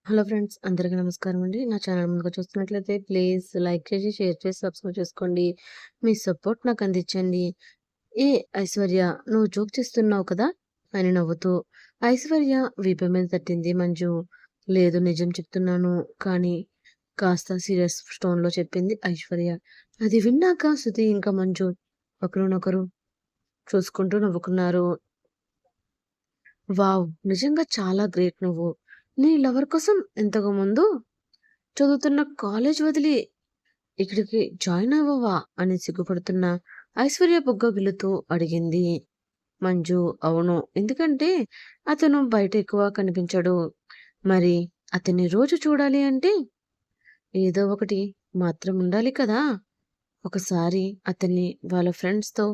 Hello friends, అందరికీ నమస్కారం అండి. నా ఛానల్ ముందుగా చూస్తున్నట్లయితే ప్లీజ్ లైక్ చేసి, షేర్ చేసి, సబ్స్క్రైబ్ చేసుకోండి. మీ సపోర్ట్ నాకు అందించండి. ఏ ఐశ్వర్య, నువ్వు జోక్ చేస్తున్నావు కదా అని నవ్వుతూ ఐశ్వర్య వీపు మీద తట్టింది మంజు. లేదు, నిజం చెప్తున్నాను కానీ కాస్త సీరియస్ టోన్లో చెప్పింది ఐశ్వర్య. అది విన్నాక శృతి ఇంకా మంజు ఒకరినొకరు చూసుకుంటూ నవ్వుకున్నారు. వావ్! నిజంగా చాలా గ్రేట్ నువ్వు. నీ లవర్ కోసం ఇంతకు ముందు చదువుతున్న కాలేజ్ వదిలి ఇక్కడికి జాయిన్ అవ్వవా అని సిగ్గుపడుతున్న ఐశ్వర్య బుగ్గ గిల్లుతూ అడిగింది మంజు. అవును, ఎందుకంటే అతను బయట ఎక్కువ కనిపించడు. మరి అతన్ని రోజు చూడాలి అంటే ఏదో ఒకటి మాత్రం ఉండాలి కదా. ఒకసారి అతన్ని వాళ్ళ ఫ్రెండ్స్తో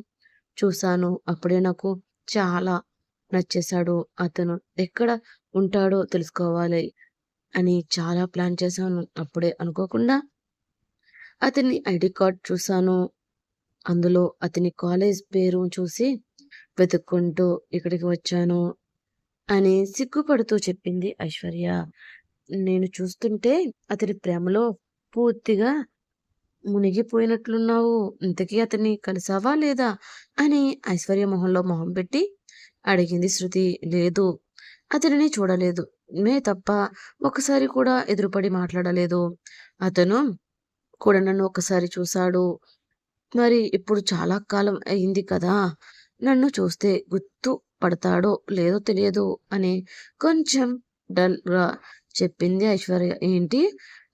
చూశాను. అప్పుడే నాకు చాలా నచ్చేశాడు. అతను ఎక్కడ ఉంటాడో తెలుసుకోవాలి అని చాలా ప్లాన్ చేశాను. అప్పుడే అనుకోకుండా అతని ఐడి కార్డ్ చూశాను. అందులో అతని కాలేజ్ పేరు చూసి వెతుక్కుంటూ ఇక్కడికి వచ్చాను అని సిగ్గుపడుతూ చెప్పింది ఐశ్వర్య. నేను చూస్తుంటే అతని ప్రేమలో పూర్తిగా మునిగిపోయినట్లున్నావు. ఇంతకీ అతన్ని కలిసావా లేదా అని ఐశ్వర్య మొహంలో మొహం పెట్టి అడిగింది శృతి. లేదు, అతనిని చూడలేదు. తప్ప ఒకసారి కూడా ఎదురుపడి మాట్లాడలేదు. అతను కూడా నన్ను ఒకసారి చూశాడు. మరి ఇప్పుడు చాలా కాలం అయింది కదా. నన్ను చూస్తే గుర్తు పడతాడో లేదో తెలియదు అని కొంచెం డల్‌గా చెప్పింది ఐశ్వర్య. ఏంటి?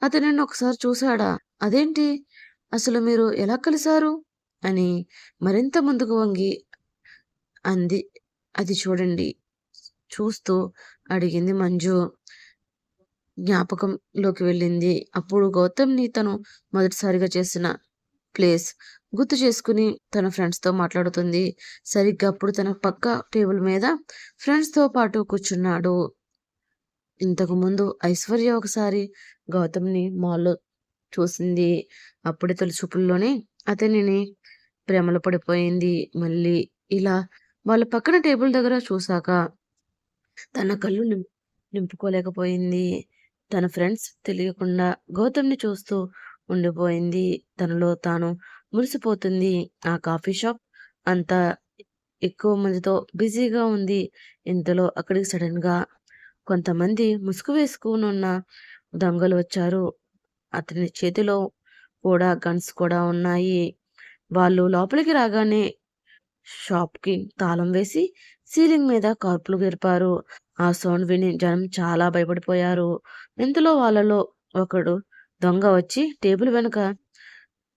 అతను నన్ను ఒకసారి చూశాడా? అదేంటి? అసలు మీరు ఎలా కలిసారు? అని మరింత ముందుకు వంగి అంది. అది చూడండి చూస్తూ అడిగింది మంజు. జ్ఞాపకంలోకి వెళ్ళింది. అప్పుడు గౌతమ్‌ని తను మొదటిసారిగా చేసిన ప్లేస్ గుర్తు చేసుకుని తన ఫ్రెండ్స్‌తో మాట్లాడుతుంది. సరిగ్గా అప్పుడు తన పక్క టేబుల్ మీద ఫ్రెండ్స్‌తో పాటు కూర్చున్నాడు. ఇంతకుముందు ఐశ్వర్య ఒకసారి గౌతమ్‌ని మాల్‌లో చూసింది. అప్పుడే తొలి చూపుల్లోనే అతనిని ప్రేమలో పడిపోయింది. మళ్ళీ ఇలా వాళ్ళ పక్కన టేబుల్ దగ్గర చూసాక తన కళ్ళు నింపుకోలేకపోయింది. తన ఫ్రెండ్స్ తెలియకుండా గౌతమ్‌ని చూస్తూ ఉండిపోయింది. తనలో తాను మురిసిపోతుంది. ఆ కాఫీ షాప్ అంతా ఎక్కువ మందితో బిజీగా ఉంది. ఇంతలో అక్కడికి సడెన్‌గా కొంతమంది ముసుగు వేసుకొనున్న దొంగలు వచ్చారు. అతని చేతిలో కూడా గన్స్ కూడా ఉన్నాయి. వాళ్ళు లోపలికి రాగానే షాప్‌కి తాళం వేసి సీలింగ్ మీద కార్పులు గెరిపారు. ఆ సౌండ్ విని జనం చాలా భయపడిపోయారు. ఇంతలో వాళ్ళలో ఒకడు దొంగ వచ్చి టేబుల్ వెనుక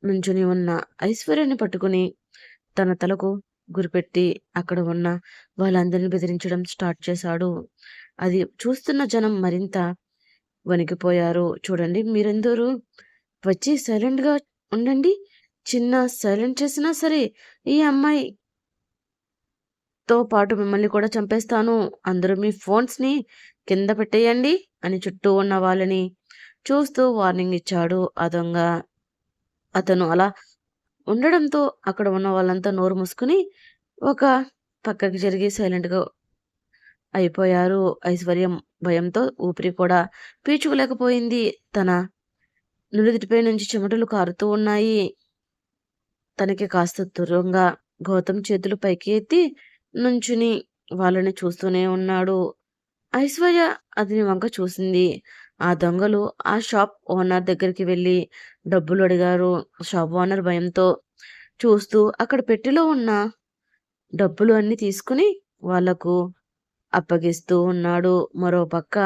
నుంచుని ఉన్న ఐశ్వర్యని పట్టుకుని తన తలకు గురిపెట్టి అక్కడ ఉన్న వాళ్ళందరిని బెదిరించడం స్టార్ట్ చేశాడు. అది చూస్తున్న జనం మరింత వణికిపోయారు. చూడండి, మీరందరూ వచ్చి సైలెంట్‌గా ఉండండి. చిన్న సైలెంట్ చేసినా సరే ఈ అమ్మాయి తో పాటు మిమ్మల్ని కూడా చంపేస్తాను. అందరూ మీ ఫోన్స్‌ని కింద పెట్టేయండి అని చుట్టూ ఉన్న వాళ్ళని చూస్తూ వార్నింగ్ ఇచ్చాడు ఆ దొంగ. అతను అలా ఉండడంతో అక్కడ ఉన్న వాళ్ళంతా నోరు మూసుకొని ఒక పక్కకి జరిగి సైలెంట్‌గా అయిపోయారు. ఐశ్వర్యం భయంతో ఊపిరి కూడా పీల్చుకోలేకపోయింది. తన నుదిటిపై నుంచి చెమటలు కారుతూ ఉన్నాయి. తనకి కాస్త దూరంగా గౌతమ్ చేతులు పైకి ఎత్తి నుంచుని వాళ్ళని చూస్తూనే ఉన్నాడు. ఐశ్వర్య అతని వంక చూసింది. ఆ దొంగలు ఆ షాప్ ఓనర్ దగ్గరికి వెళ్ళి డబ్బులు అడిగారు. షాప్ ఓనర్ భయంతో చూస్తూ అక్కడ పెట్టెలో ఉన్న డబ్బులు అన్నీ తీసుకుని వాళ్లకు అప్పగిస్తూ ఉన్నాడు. మరో పక్క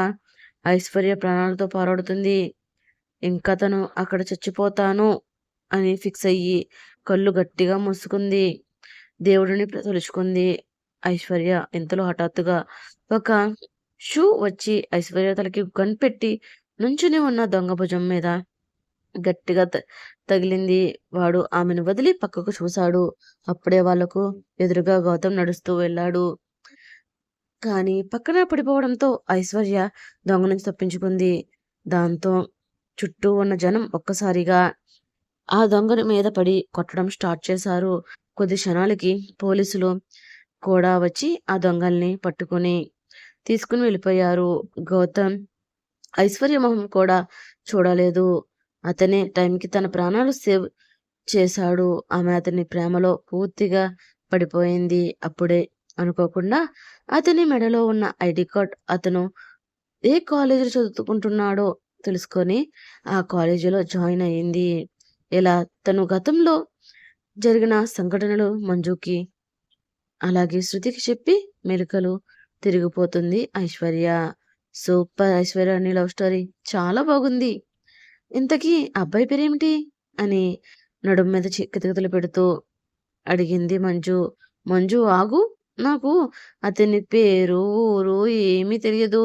ఐశ్వర్య ప్రాణాలతో పోరాడుతుంది. ఇంకా తను అక్కడ చచ్చిపోతాను అని ఫిక్స్ అయ్యి కళ్ళు గట్టిగా మూసుకుంది. దేవుడిని తలుచుకుంది ఐశ్వర్య. ఇంతలో హఠాత్తుగా ఒక షూ వచ్చి ఐశ్వర్య తలకి గన్ పెట్టి నుంచుని ఉన్న దొంగ భుజం మీద గట్టిగా తగిలింది. వాడు ఆమెను వదిలి పక్కకు చూశాడు. అప్పుడే వాళ్లకు ఎదురుగా గౌతమ్ నడుస్తూ వెళ్ళాడు. కానీ పక్కన పడిపోవడంతో ఐశ్వర్య దొంగ నుంచి తప్పించుకుంది. దాంతో చుట్టూ ఉన్న జనం ఒక్కసారిగా ఆ దొంగని మీద పడి కొట్టడం స్టార్ట్ చేశారు. కొద్ది క్షణాలకి పోలీసులు కూడా వచ్చి ఆ దొంగల్ని తీసుకుని వెళ్ళిపోయారు. గౌతమ్ ఐశ్వర్య మొహం కూడా చూడలేదు. అతనే టైంకి తన ప్రాణాలు సేవ్ చేశాడు. ఆమె అతని ప్రేమలో పూర్తిగా పడిపోయింది. అప్పుడే అనుకోకుండా అతని మెడలో ఉన్న ఐడీ కార్డ్ అతను ఏ కాలేజీలో చదువుకుంటున్నాడో తెలుసుకొని ఆ కాలేజీలో జాయిన్ అయింది. ఇలా తను గతంలో జరిగిన సంఘటనలు మంజుకి అలాగే శృతికి చెప్పి మెలికలు తిరిగిపోతుంది ఐశ్వర్య. సూపర్ ఐశ్వర్య నీ లవ్ స్టోరీ చాలా బాగుంది. ఇంతకీ అబ్బాయి పేరేమిటి? అని నడుం మీద కితకితలు పెడుతూ అడిగింది మంజు. మంజు ఆగు! నాకు అతని పేరు, ఊరు ఏమీ తెలియదు.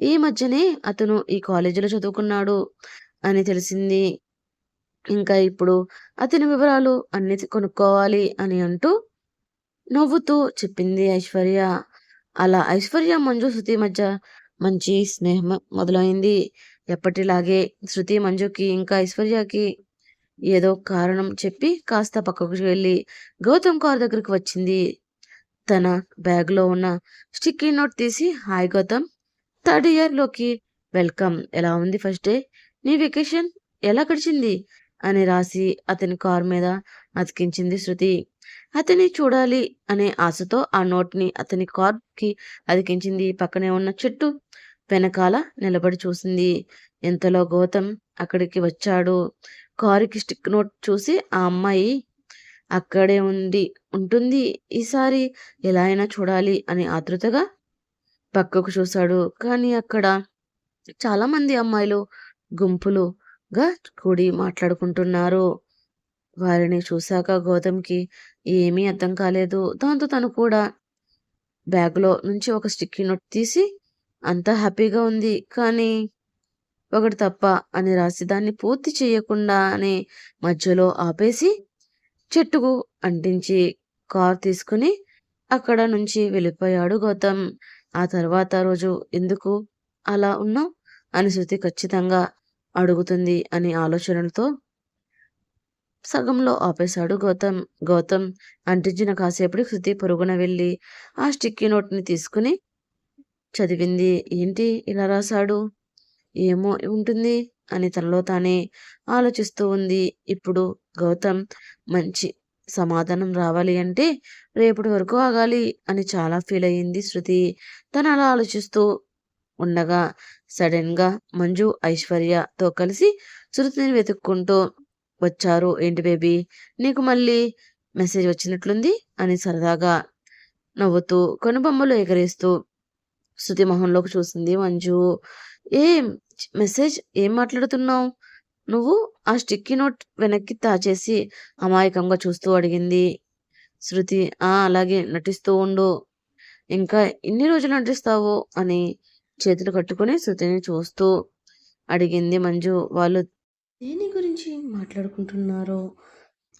ఈ మధ్యనే అతను ఈ కాలేజీలో చదువుకున్నాడు అని తెలిసింది. ఇంకా ఇప్పుడు అతని వివరాలు అన్నీ కొనుక్కోవాలి అని అంటూ నవ్వుతూ చెప్పింది ఐశ్వర్య. అలా ఐశ్వర్య, మంజు, శృతి మధ్య మంచి స్నేహం మొదలైంది. ఎప్పటిలాగే శృతి మంజుకి ఇంకా ఐశ్వర్యకి ఏదో కారణం చెప్పి కాస్త పక్కకు వెళ్ళి గౌతమ్ కార్ దగ్గరికి వచ్చింది. తన బ్యాగ్లో ఉన్న స్టిక్కీ నోట్ తీసి, హాయ్ గౌతమ్, థర్డ్ ఇయర్లోకి వెల్కమ్. ఎలా ఉంది ఫస్ట్ డే? నీ వెకేషన్ ఎలా గడిచింది? అని రాసి అతని కార్ మీద అతికించింది శృతి. అతన్ని చూడాలి అనే ఆశతో ఆ నోట్ని అతని కార్కి అతికించింది. పక్కనే ఉన్న చెట్టు వెనకాల నిలబడి చూసింది. ఇంతలో గౌతమ్ అక్కడికి వచ్చాడు. కారుకి స్టిక్ నోట్ చూసి ఆ అమ్మాయి అక్కడే ఉంటుంది, ఈసారి ఎలా అయినా చూడాలి అని ఆతృతగా పక్కకు చూశాడు. కానీ అక్కడ చాలా మంది అమ్మాయిలు గుంపులుగా కూడి మాట్లాడుకుంటున్నారు. వారిని చూశాక గౌతమ్‌కి ఏమీ అర్థం కాలేదు. దాంతో తను కూడా బ్యాగ్‌లో నుంచి ఒక స్టిక్కీ నోట్ తీసి అంతా హ్యాపీగా ఉంది. కానీ ఒకటి తప్ప అని రాసి దాన్ని పూర్తి చేయకుండానే మధ్యలో ఆపేసి చెట్టుకు అంటించి కారు తీసుకుని అక్కడ నుంచి వెళ్ళిపోయాడు గౌతమ్. ఆ తర్వాత రోజు ఎందుకు అలా ఉన్నావు అని శృతి ఖచ్చితంగా అడుగుతుంది అనే ఆలోచనలతో సగంలో ఆపేశాడు గౌతమ్. గౌతమ్ అంటించిన కాసేపటికి శృతి పరుగున వెళ్ళి ఆ స్టిక్కీ నోట్‌ని తీసుకుని చదివింది. ఏంటి ఇలా రాశాడు? ఏమో ఉంటుంది అని తనలో తానే ఆలోచిస్తూ ఉంది. ఇప్పుడు గౌతమ్ మంచి సమాధానం రావాలి అంటే రేపటి వరకు ఆగాలి అని చాలా ఫీల్ అయ్యింది శృతి. తను అలా ఆలోచిస్తూ ఉండగా సడెన్‌గా మంజు, ఐశ్వర్యతో కలిసి శృతిని వెతుక్కుంటూ వచ్చారు. ఏంటి బేబీ, నీకు మళ్ళీ మెసేజ్ వచ్చినట్లుంది అని సరదాగా నవ్వుతూ కనుబొమ్మలు ఎగరేస్తూ శృతి మొహంలోకి చూసింది మంజు. ఏం మెసేజ్? ఏం మాట్లాడుతున్నావు నువ్వు? ఆ స్టిక్కీ నోట్ వెనక్కి దాచేసి అమాయకంగా చూస్తూ అడిగింది శృతి. అలాగే నటిస్తూ ఉండు. ఇంకా ఎన్ని రోజులు నటిస్తావు అని చేతులు కట్టుకుని శృతిని చూస్తూ అడిగింది మంజు. వాళ్ళు దేని గురించి మాట్లాడుకుంటున్నారో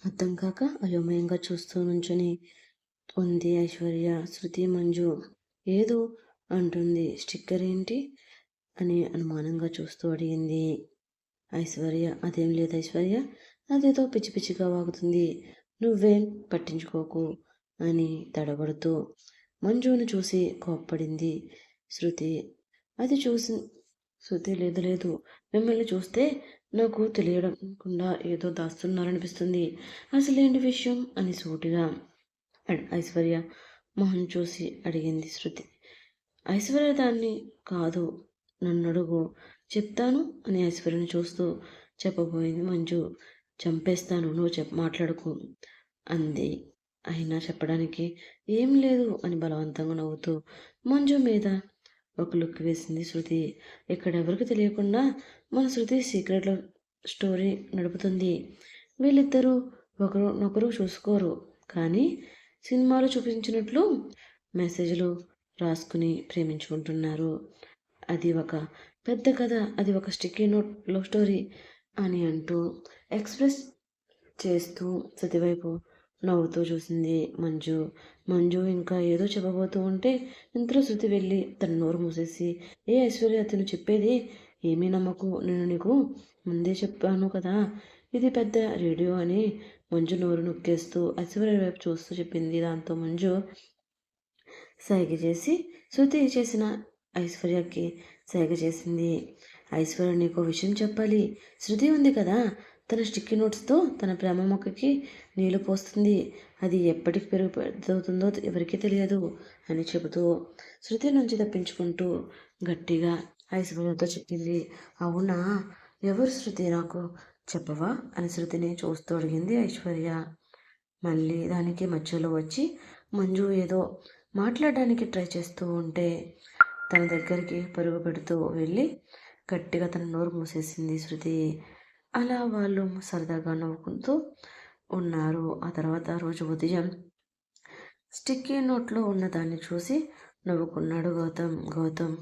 అర్థం కాక అయోమయంగా చూస్తూ నుంచుని ఉంది ఐశ్వర్య. శృతి మంజు ఏదో అంటుంది. స్టిక్కర్ ఏంటి అని అనుమానంగా చూస్తూ అడిగింది ఐశ్వర్య. అదేం లేదు ఐశ్వర్య, అదేదో పిచ్చి పిచ్చిగా వాగుతుంది, నువ్వేం పట్టించుకోకు అని తడబడుతూ మంజుని చూసి కోప్పడింది శృతి. అది చూసి శృతి లేదు లేదు, మిమ్మల్ని చూస్తే నాకు తెలియకుండా ఏదో దాస్తున్నారనిపిస్తుంది, అసలేంటి విషయం అని సూటిగా ఐశ్వర్య మొహం చూసి అడిగింది శృతి. ఐశ్వర్య దాన్ని కాదు, నన్నడుగు చెప్తాను అని ఐశ్వర్యని చూస్తూ చెప్పబోయింది మంజు. చంపేస్తాను, నువ్వు మాట్లాడుకు అంది. అయినా చెప్పడానికి ఏం లేదు అని బలవంతంగా నవ్వుతూ మంజు మీద ఒక లుక్ వేసింది శృతి. ఇక్కడెవరికి తెలియకుండా మన శృతి సీక్రెట్లో స్టోరీ నడుపుతుంది. వీళ్ళిద్దరూ ఒకరినొకరు చూసుకోరు, కానీ సినిమాలు చూపించినట్లు మెసేజ్లు రాసుకుని ప్రేమించుకుంటున్నారు. అది ఒక పెద్ద కథ, అది ఒక స్టిక్కీ నోట్ లవ్ స్టోరీ అని అంటూ ఎక్స్ప్రెస్ చేస్తూ శృతి వైపు నవ్వుతూ చూసింది మంజు. మంజు ఇంకా ఏదో చెప్పబోతూ ఉంటే ఇంతలో శృతి వెళ్ళి తన నోరు మూసేసి, ఏ ఐశ్వర్య, అతను చెప్పేది ఏమీ నమ్మకు, నేను నీకు ముందే చెప్పాను కదా, ఇది పెద్ద రేడియో అని మంజు నోరు నొక్కేస్తూ ఐశ్వర్య వైపు చూస్తూ చెప్పింది. దాంతో మంజు సైగ చేసి శృతి చేసిన ఐశ్వర్యకి సైగ చేసింది. ఐశ్వర్య నీకో విషయం చెప్పాలి. శృతి ఉంది కదా, తన స్టిక్కీ నోట్స్తో తన ప్రేమ మొక్కకి నీళ్లు పోస్తుంది. అది ఎప్పటికి పెద్దవుతుందో ఎవరికీ తెలియదు అని చెబుతూ శృతి నుంచి తప్పించుకుంటూ గట్టిగా ఐశ్వర్యతో చెప్పింది. అవునా, ఎవరు శృతి, నాకు చెప్పవా అని శృతిని చూస్తూ అడిగింది ఐశ్వర్య. మళ్ళీ దానికి మధ్యలో వచ్చి మంజు ఏదో మాట్లాడడానికి ట్రై చేస్తూ ఉంటే తన దగ్గరికి పరుగు పెడుతూ వెళ్ళి గట్టిగా తన నోరు మూసేసింది శృతి. అలా వాళ్ళు సరదాగా నవ్వుకుంటూ ఉన్నారు. ఆ తర్వాత రోజు ఉదయం స్టిక్కీ నోట్లో ఉన్న దాన్ని చూసి నవ్వుకున్నాడు గౌతమ్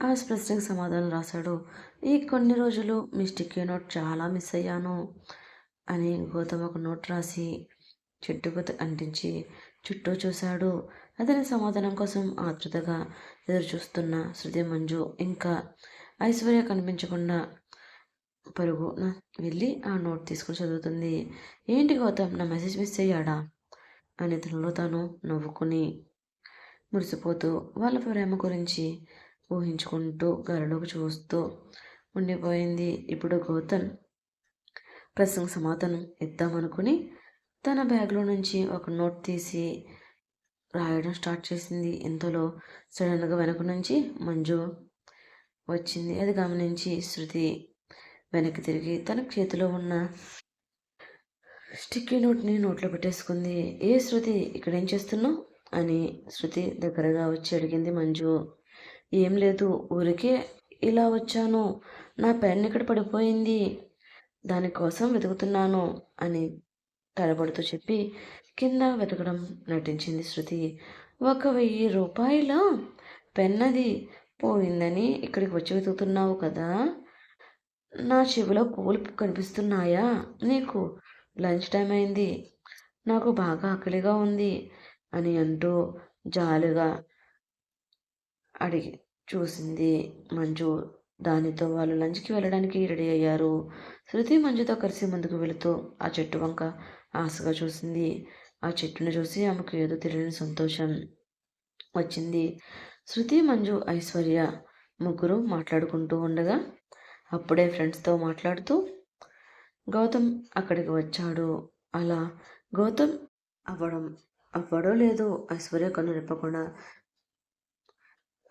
ఆ ప్రశ్నకు సమాధానం రాశాడు. ఈ కొన్ని రోజులు మీ స్టిక్కీ నోట్ చాలా మిస్ అయ్యాను అని గౌతమ్ ఒక నోట్ రాసి చెట్టుకు అంటించి చుట్టూ చూశాడు. అతని సమాధానం కోసం ఆతృతగా ఎదురు చూస్తున్న శృతి, మంజు ఇంకా ఐశ్వర్య కనిపించకుండా పరుగున వెళ్ళి ఆ నోట్ తీసుకుని చదువుతుంది. ఏంటి గౌతమ్, నా మెసేజ్ మిస్ అయ్యాడా అని తనలో తాను నవ్వుకుని మురిసిపోతూ వాళ్ళ ప్రేమ గురించి ఊహించుకుంటూ గాలిలోకి చూస్తూ ఉండిపోయింది. ఇప్పుడు గౌతమ్ ప్రశ్నకు సమాధానం ఇద్దామనుకుని తన బ్యాగ్లో నుంచి ఒక నోట్ తీసి రాయడం స్టార్ట్ చేసింది. ఇంతలో సడన్గా వెనక నుంచి మంజు వచ్చింది. అది గమనించి శృతి వెనక్కి తిరిగి తన చేతిలో ఉన్న స్టిక్కీ నోట్ని నోట్లో పెట్టేసుకుంది. ఏ శృతి, ఇక్కడేం చేస్తున్నావు అని శృతి దగ్గరగా వచ్చి అడిగింది మంజు. ఏం లేదు, ఊరికే ఇలా వచ్చాను, నా పెన్ ఇక్కడ పడిపోయింది, దానికోసం వెతుకుతున్నాను అని తడబడుతూ చెప్పి కింద వెతకడం నటించింది శృతి. 1,000 రూపాయల పెన్నది పోయిందని ఇక్కడికి వచ్చి వెతుకుతున్నావు కదా, నా చెవిలో పూలు కనిపిస్తున్నాయా నీకు? లంచ్ టైం అయింది, నాకు బాగా ఆకలిగా ఉంది అని అంటూ జాలిగా అడిగి చూసింది మంజు. దానితో వాళ్ళు లంచ్కి వెళ్ళడానికి రెడీ అయ్యారు. శృతి మంజుతో కలిసి ముందుకు వెళుతూ ఆ చెట్టు వంక ఆశగా చూసింది. ఆ చెట్టును చూసి ఆమెకు ఏదో తెలియని సంతోషం వచ్చింది. శృతి, మంజు, ఐశ్వర్య ముగ్గురు మాట్లాడుకుంటూ ఉండగా అప్పుడే ఫ్రెండ్స్తో మాట్లాడుతూ గౌతమ్ అక్కడికి వచ్చాడు. అలా గౌతమ్ అవ్వడో లేదో ఐశ్వర్య కన్ను రెప్పకుండా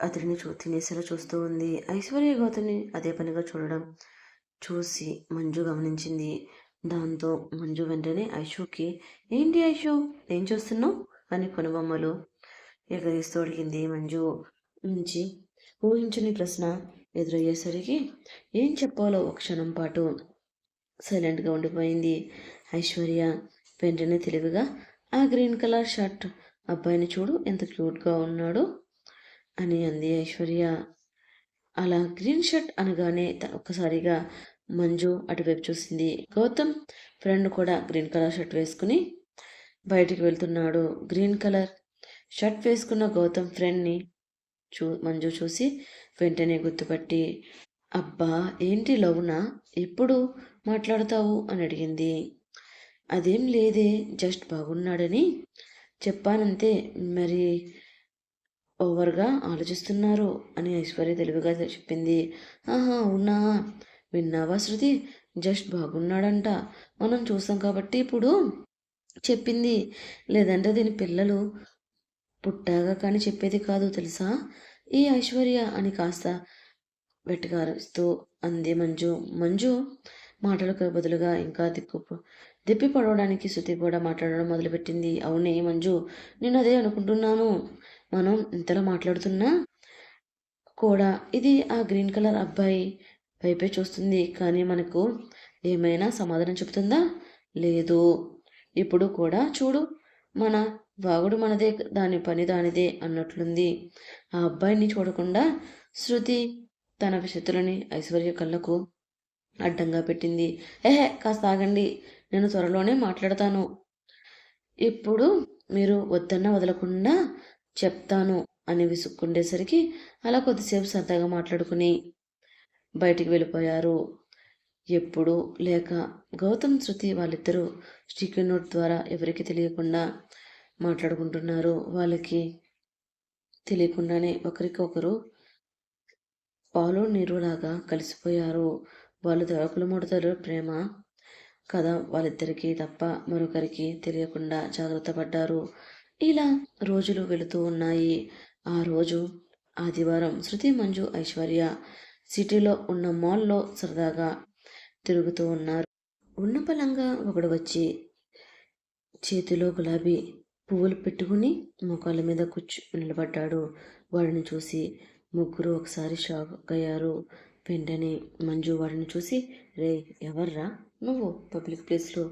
అతడిని తినేసేలా చూస్తూ ఉంది. ఐశ్వర్య గౌతమ్ని అదే పనిగా చూడడం చూసి మంజు గమనించింది. దాంతో మంజు వెంటనే ఐషుకి, ఏంటి ఐషు, ఏం చూస్తున్నావు అని కొనుబొమ్మలు ఎగరేస్తూ అడిగింది. మంజు నుంచి ఊహించని ప్రశ్న ఎదురయ్యేసరికి ఏం చెప్పాలో ఒక క్షణం పాటు సైలెంట్గా ఉండిపోయింది. ఐశ్వర్య వెంటనే తెలివిగా, ఆ గ్రీన్ కలర్ షర్ట్ అబ్బాయిని చూడు, ఎంత క్యూట్గా ఉన్నాడు అని అంది ఐశ్వర్య. అలా గ్రీన్ షర్ట్ అనగానే ఒక్కసారిగా మంజు అటువైపు చూసింది. గౌతమ్ ఫ్రెండ్ కూడా గ్రీన్ కలర్ షర్ట్ వేసుకుని బయటికి వెళ్తున్నాడు. గ్రీన్ కలర్ షర్ట్ వేసుకున్న గౌతమ్ ఫ్రెండ్ని మంజు చూసి వెంటనే గుర్తుపట్టి, అబ్బా ఏంటి లవ్నా, ఎప్పుడు మాట్లాడతావు అని అడిగింది. అదేం లేదే, జస్ట్ బాగున్నాడని చెప్పానంతే, మరి ఓవర్గా ఆలోచిస్తున్నారు అని ఐశ్వర్య తెలివిగా చెప్పింది. ఆహా అవునా, విన్నావా శృతి, జస్ట్ బాగున్నాడంట, మనం చూసాం కాబట్టి ఇప్పుడు చెప్పింది, లేదంటే దీని పిల్లలు పుట్టాగా కానీ చెప్పేది కాదు తెలుసా ఈ ఐశ్వర్య అని కాస్త వెటకారిస్తూ అంది మంజు. మంజు మాటలకు బదులుగా ఇంకా దిప్పి పడవడానికి శృతి కూడా మాట్లాడడం మొదలుపెట్టింది. అవునే మంజు, నేను అదే అనుకుంటున్నాను, మనం ఇంతలో మాట్లాడుతున్నా కూడా ఇది ఆ గ్రీన్ కలర్ అబ్బాయి వైపే చూస్తుంది, కానీ మనకు ఏమైనా సమాధానం చెబుతుందా? లేదు. ఇప్పుడు కూడా చూడు, మన వాగుడు మనదే, దాని పని దానిదే అన్నట్లుంది. ఆ అబ్బాయిని చూడకుండా శృతి తన చేతులని ఐశ్వర్య కళ్ళకు అడ్డంగా పెట్టింది. కాస్త ఆగండి, నేను త్వరలోనే మాట్లాడతాను, ఇప్పుడు మీరు వద్దన్న వదలకుండా చెప్తాను అని విసుక్కుండేసరికి అలా కొద్దిసేపు సరదాగా మాట్లాడుకుని బయటికి వెళ్ళిపోయారు. ఎప్పుడు లేక గౌతమ్, శృతి వాళ్ళిద్దరూ స్టిక్కీ నోట్ ద్వారా ఎవరికి తెలియకుండా మాట్లాడుకుంటున్నారు. వాళ్ళకి తెలియకుండానే ఒకరికొకరు పాలు నీరులాగా కలిసిపోయారు. వాళ్ళు ఒకరు ముడతలు ప్రేమ కథ వాళ్ళిద్దరికీ తప్ప మరొకరికి తెలియకుండా జాగ్రత్త పడ్డారు. ఇలా రోజులు వెళుతూ ఉన్నాయి. ఆ రోజు ఆదివారం. శృతి, మంజు, ఐశ్వర్య సిటీలో ఉన్న మాల్లో సరదాగా తిరుగుతూ ఉన్నారు. ఉన్న పలంగా ఒకడు వచ్చి చేతిలో గులాబీ పువ్వులు పెట్టుకుని మోకాళ్ళ మీద నిలబడ్డాడు. వాడిని చూసి ముగ్గురు ఒకసారి షాక్ అయ్యారు. వెంటనే మంజు వాడిని చూసి, రే ఎవర్రా నువ్వు, పబ్లిక్ ప్లేస్లో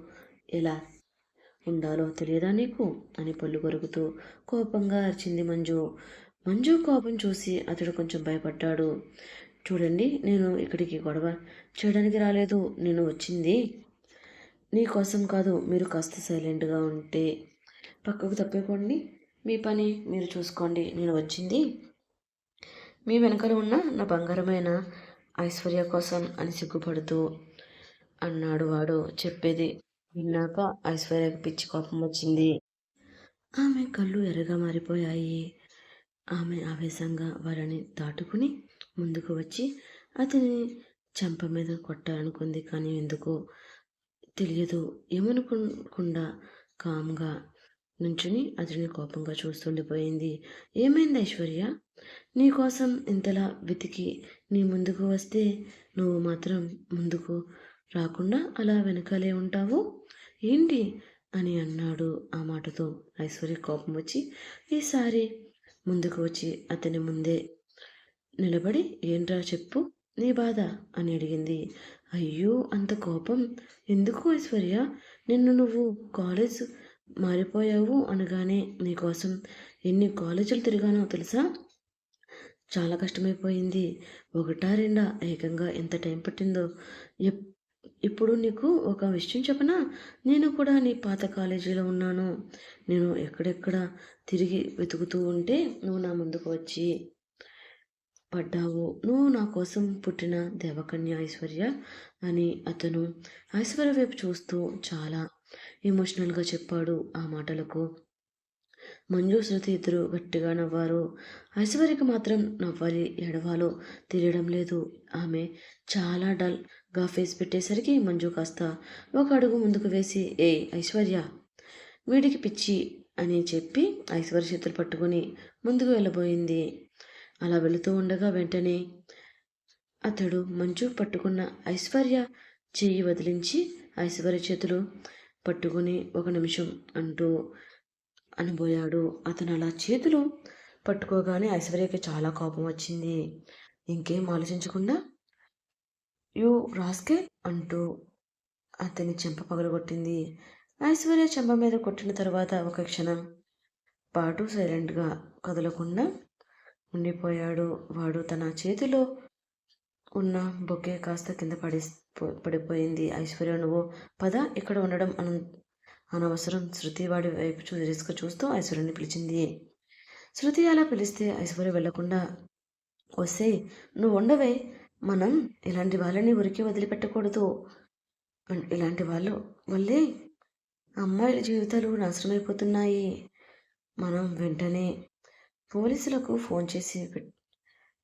ఎలా ఉండాలో తెలియదా నీకు అని పళ్ళు కొరుకుతూ కోపంగా అరిచింది మంజు. మంజు కోపం చూసి అతడు కొంచెం భయపడ్డాడు. చూడండి, నేను ఇక్కడికి గొడవ చేయడానికి రాలేదు. నేను వచ్చింది నీ కోసం కాదు. మీరు కాస్త సైలెంట్గా ఉంటే పక్కకు తప్పిపోండి. మీ పని మీరు చూసుకోండి. నేను వచ్చింది మీ వెనకాల ఉన్న నా బంగారమైన ఐశ్వర్య కోసం అని సిగ్గుపడుతూ అన్నాడు వాడు. చెప్పేది విన్నాక ఐశ్వర్యకి పిచ్చి కోపం వచ్చింది. ఆమె కళ్ళు ఎర్రగా మారిపోయాయి. ఆమె ఆవేశంగా వాళ్ళని దాటుకుని ముందుకు వచ్చి అతని చెంప మీద కొట్టాలనుకుంది. కానీ ఎందుకో తెలియదు, ఏమనుకోకుండా కామ్గా నుంచుని అతడిని కోపంగా చూస్తుండిపోయింది. ఏమైంది ఐశ్వర్య? నీకోసం ఇంతలా వెతికి నీ ముందుకు వస్తే నువ్వు మాత్రం ముందుకు రాకుండా అలా వెనకాలే ఉంటావు ఏంటి అని అన్నాడు. ఆ మాటతో ఐశ్వర్య కోపం వచ్చి ఈసారి ముందుకు వచ్చి అతని ముందే నిలబడి ఏంట్రా చెప్పు నీ బాధ అని అడిగింది. అయ్యో, అంత కోపం ఎందుకు ఐశ్వర్య? నిన్ను నువ్వు కాలేజ్ మారిపోయావు అనగానే నీకోసం ఎన్ని కాలేజీలు తిరిగానో తెలుసా? చాలా కష్టమైపోయింది. ఒకటా రెండా, ఏకంగా ఎంత టైం పట్టిందో. ఇప్పుడు నీకు ఒక విషయం చెప్పనా? నేను కూడా నీ పాత కాలేజీలో ఉన్నాను. నేను ఎక్కడెక్కడ తిరిగి వెతుకుతూ ఉంటే నువ్వు నా ముందుకు వచ్చి పడ్డావు. నువ్వు నా కోసం పుట్టిన దేవకన్య ఐశ్వర్య అని అతను ఐశ్వర్య వైపు చూస్తూ చాలా ఎమోషనల్గా చెప్పాడు. ఆ మాటలకు మంజు, శృతి ఇద్దరు గట్టిగా నవ్వారు. ఐశ్వర్యకి మాత్రం నవ్వాలి ఏడవాలో తెలియడం లేదు. ఆమె చాలా డల్గా ఫేస్ పెట్టేసరికి మంజు కాస్త ఒక అడుగు ముందుకు వేసి ఐశ్వర్య, వీడికి పిచ్చి అని చెప్పి ఐశ్వర్య చేతులు పట్టుకుని ముందుకు వెళ్ళబోయింది. అలా వెళుతూ ఉండగా వెంటనే అతడు మంచు పట్టుకున్న ఐశ్వర్య చెయ్యి వదిలించి ఐశ్వర్య చేతులు పట్టుకుని ఒక నిమిషం అంటూ అనబోయాడు. అతను అలా చేతులు పట్టుకోగానే ఐశ్వర్యకి చాలా కోపం వచ్చింది. ఇంకేం ఆలోచించకుండా యూ రాస్కే అంటూ అతని చెంప పగలగొట్టింది. ఐశ్వర్య చెంప మీద కొట్టిన తర్వాత ఒక క్షణం పాటు సైలెంట్గా కదలకుండా ఉండిపోయాడు. వాడు తన చేతిలో ఉన్న బొకే కాస్త కింద పడిపోయింది. ఐశ్వర్య, నువ్వు పద, ఇక్కడ ఉండడం అనవసరం. శృతి వాడి వైపు రిస్క్ చూస్తూ ఐశ్వర్యని పిలిచింది. శృతి అలా పిలిస్తే ఐశ్వర్య వెళ్లకుండా, వస్తే నువ్వు ఉండవే, మనం ఇలాంటి వాళ్ళని ఉరికి వదిలిపెట్టకూడదు. ఇలాంటి వాళ్ళు వల్లే అమ్మాయిల జీవితాలు నాశనమైపోతున్నాయి. మనం వెంటనే పోలీసులకు ఫోన్ చేసి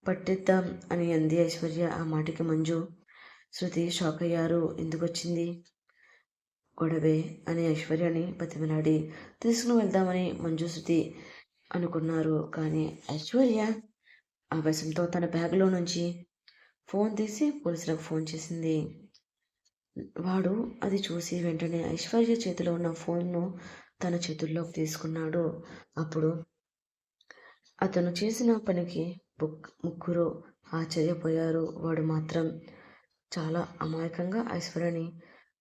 పట్టిద్దాం అని అంది ఐశ్వర్య. ఆ మాటకి మంజు, శృతి షాక్ అయ్యారు. ఎందుకొచ్చింది గొడవే అని ఐశ్వర్యని బతిమలాడి తీసుకుని వెళ్దామని మంజు, శృతి అనుకున్నారు. కానీ ఐశ్వర్య ఆవేశంతో తన బ్యాగ్లో నుంచి ఫోన్ తీసి పోలీసులకు ఫోన్ చేసింది. వాడు అది చూసి వెంటనే ఐశ్వర్య చేతిలో ఉన్న ఫోన్ను తన చేతుల్లోకి తీసుకున్నాడు. అప్పుడు అతను చేసిన పనికి ముగ్గురు ఆశ్చర్యపోయారు. వాడు మాత్రం చాలా అమాయకంగా ఐశ్వర్యని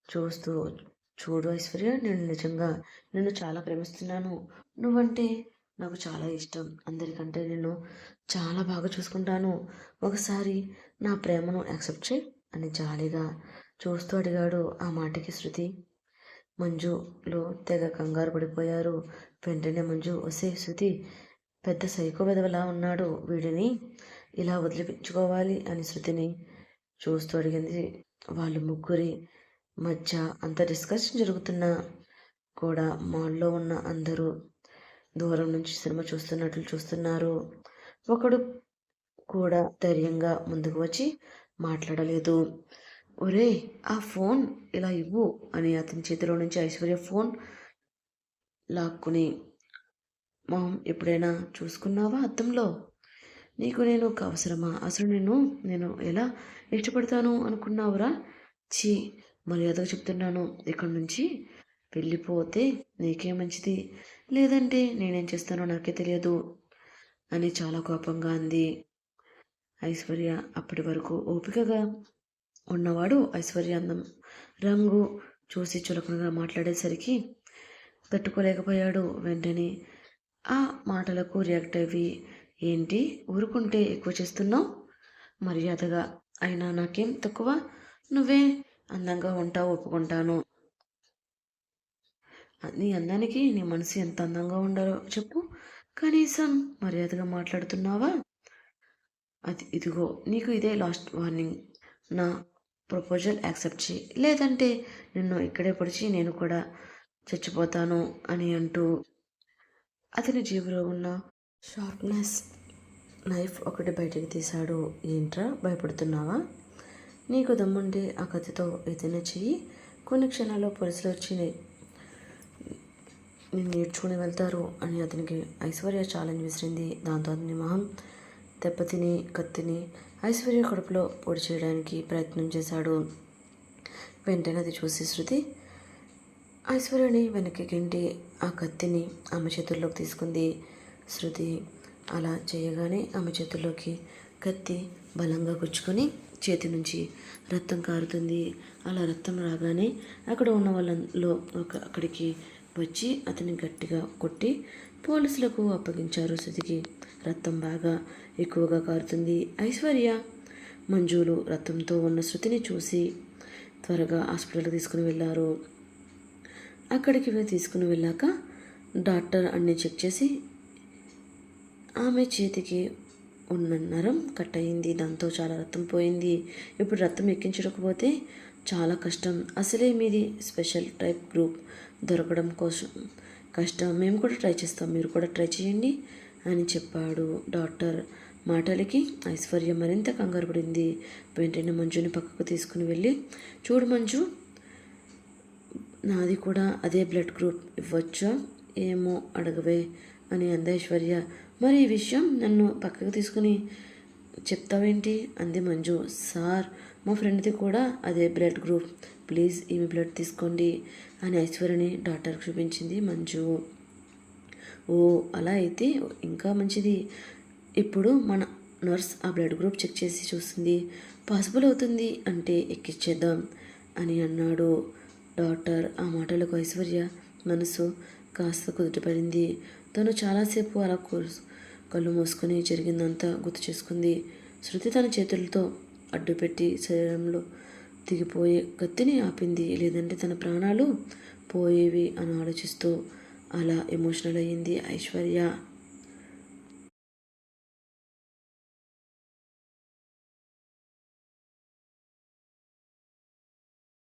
చూస్తూ, చూడు ఐశ్వర్య, నేను నిజంగా నిన్ను చాలా ప్రేమిస్తున్నాను. నువ్వంటే నాకు చాలా ఇష్టం. అందరికంటే నిన్ను చాలా బాగా చూసుకుంటాను. ఒకసారి నా ప్రేమను యాక్సెప్ట్ చేయి అని జాలిగా చూస్తూ అడిగాడు. ఆ మాటకి శృతి, మంజులో తెగ కంగారు పడిపోయారు. వెంటనే మంజు, వసే శృతి, పెద్ద సైకో వెధవలా ఉన్నాడు, వీడిని ఇలా వదిలిపించుకోవాలి అని శృతిని చూస్తూ అడిగింది. వాళ్ళు ముగ్గురి మధ్య అంత డిస్కషన్ జరుగుతున్నా కూడా మాల్లో ఉన్న అందరూ దూరం నుంచి సినిమా చూస్తున్నట్లు చూస్తున్నారు. ఒకడు కూడా ధైర్యంగా ముందుకు వచ్చి మాట్లాడలేదు. ఒరేయ్! ఆ ఫోన్ ఇలా ఇవ్వు అని అతని చేతిలో నుంచి ఐశ్వర్య ఫోన్ లాక్కుని, మొహం ఎప్పుడైనా చూసుకున్నావా అద్దంలో? నీకు నేను ఒక అవసరమా? అసలు నేను ఎలా ఇష్టపడతాను అనుకున్నావురా? ఛీ! మర్యాదగా చెప్తున్నాను. ఇక్కడి నుంచి వెళ్ళిపోతే నీకే మంచిది. లేదంటే నేనేం చేస్తానో నాకే తెలియదు అని చాలా కోపంగా అంది. ఐశ్వర్య అప్పటి వరకు ఓపికగా ఉన్నవాడు ఐశ్వర్య అందం, రంగు చూసి చులకనగా మాట్లాడేసరికి తట్టుకోలేకపోయాడు. వెంటనే ఆ మాటలకు రియాక్ట్ అయ్యి, ఏంటి ఊరుకుంటే ఎక్కువ చేస్తున్నావు? మర్యాదగా. అయినా నాకేం తక్కువ? నువ్వే అందంగా ఉంటావు ఒప్పుకుంటాను. నీ అందానికి నీ మనసు ఎంత అందంగా ఉండాలో చెప్పు. కనీసం మర్యాదగా మాట్లాడుతున్నావా? ఇదిగో నీకు ఇదే లాస్ట్ వార్నింగ్. నా ప్రపోజల్ యాక్సెప్ట్ చెయ్యి. లేదంటే నిన్ను ఇక్కడే పొడిచి నేను కూడా చచ్చిపోతాను అని అంటూ అతని జేబులో ఉన్న షార్ప్నెస్ నైఫ్ ఒకటి బయటికి తీశాడు. ఏంట్రా భయపడుతున్నావా? నీకు దమ్ముంటే ఆ కత్తితో ఏదైనా చెయ్యి. కొన్ని క్షణాల్లో పోలీసులు వచ్చి నేను నేర్చుకుని వెళ్తారు అని అతనికి ఐశ్వర్య ఛాలెంజ్ విసిరింది. దాంతో అతని మొహం దెబ్బతిని కత్తిని ఐశ్వర్య కడుపులో పొడి చేయడానికి ప్రయత్నం చేశాడు. వెంటనే అది చూసి శృతి ఐశ్వర్యని వెనక్కి గెంటి ఆ కత్తిని ఆమె చేతుల్లోకి తీసుకుంది. శృతి అలా చేయగానే ఆమె చేతుల్లోకి కత్తి బలంగా గుచ్చుకొని చేతి నుంచి రక్తం కారుతుంది. అలా రక్తం రాగానే అక్కడ ఉన్న వాళ్ళలో అక్కడికి వచ్చి అతన్ని గట్టిగా కొట్టి పోలీసులకు అప్పగించారు. శృతికి రక్తం బాగా ఎక్కువగా కారుతుంది. ఐశ్వర్య, మంజులు రక్తంతో ఉన్న శృతిని చూసి త్వరగా హాస్పిటల్కి తీసుకుని వెళ్ళారు. అక్కడికి తీసుకుని వెళ్ళాక డాక్టర్ అన్నీ చెక్ చేసి ఆమె చేతికి ఉన్న నరం కట్ అయింది. దాంతో చాలా రక్తం పోయింది. ఇప్పుడు రక్తం ఎక్కించకపోతే చాలా కష్టం. అసలే మీది స్పెషల్ టైప్ గ్రూప్, దొరకడం కోసం కష్టం. మేము కూడా ట్రై చేస్తాం, మీరు కూడా ట్రై చేయండి అని చెప్పాడు. డాక్టర్ మాటలకి ఐశ్వర్య మరింత కంగారు పడింది. వెంటనే మంజుని పక్కకు తీసుకుని వెళ్ళి, చూడు మంజు, నాది కూడా అదే బ్లడ్ గ్రూప్, ఇవ్వచ్చా ఏమో అడగవే అని అంది ఐశ్వర్య. మరి ఈ విషయం నన్ను పక్కకు తీసుకుని చెప్తావేంటి అంది మంజు. సార్, మా ఫ్రెండ్ది కూడా అదే బ్లడ్ గ్రూప్, ప్లీజ్ ఈమె బ్లడ్ తీసుకోండి అని ఐశ్వర్యని డాక్టర్కి చూపించింది మంజు. ఓ, అలా అయితే ఇంకా మంచిది. ఇప్పుడు మన నర్స్ ఆ బ్లడ్ గ్రూప్ చెక్ చేసి చూస్తుంది. పాసిబుల్ అవుతుంది అంటే ఎక్కిచ్చేద్దాం అని అన్నాడు డాక్టర్. ఆ మాటలకు ఐశ్వర్య మనసు కాస్త కుదుటపడింది. తను చాలాసేపు అలా కళ్ళు మూసుకొని జరిగిందంతా గుర్తు చేసుకుంది. శృతి తన చేతులతో అడ్డుపెట్టి శరీరంలో దిగిపోయే కత్తిని ఆపింది. లేదంటే తన ప్రాణాలు పోయేవి అని ఆలోచిస్తూ అలా ఎమోషనల్ అయ్యింది ఐశ్వర్య.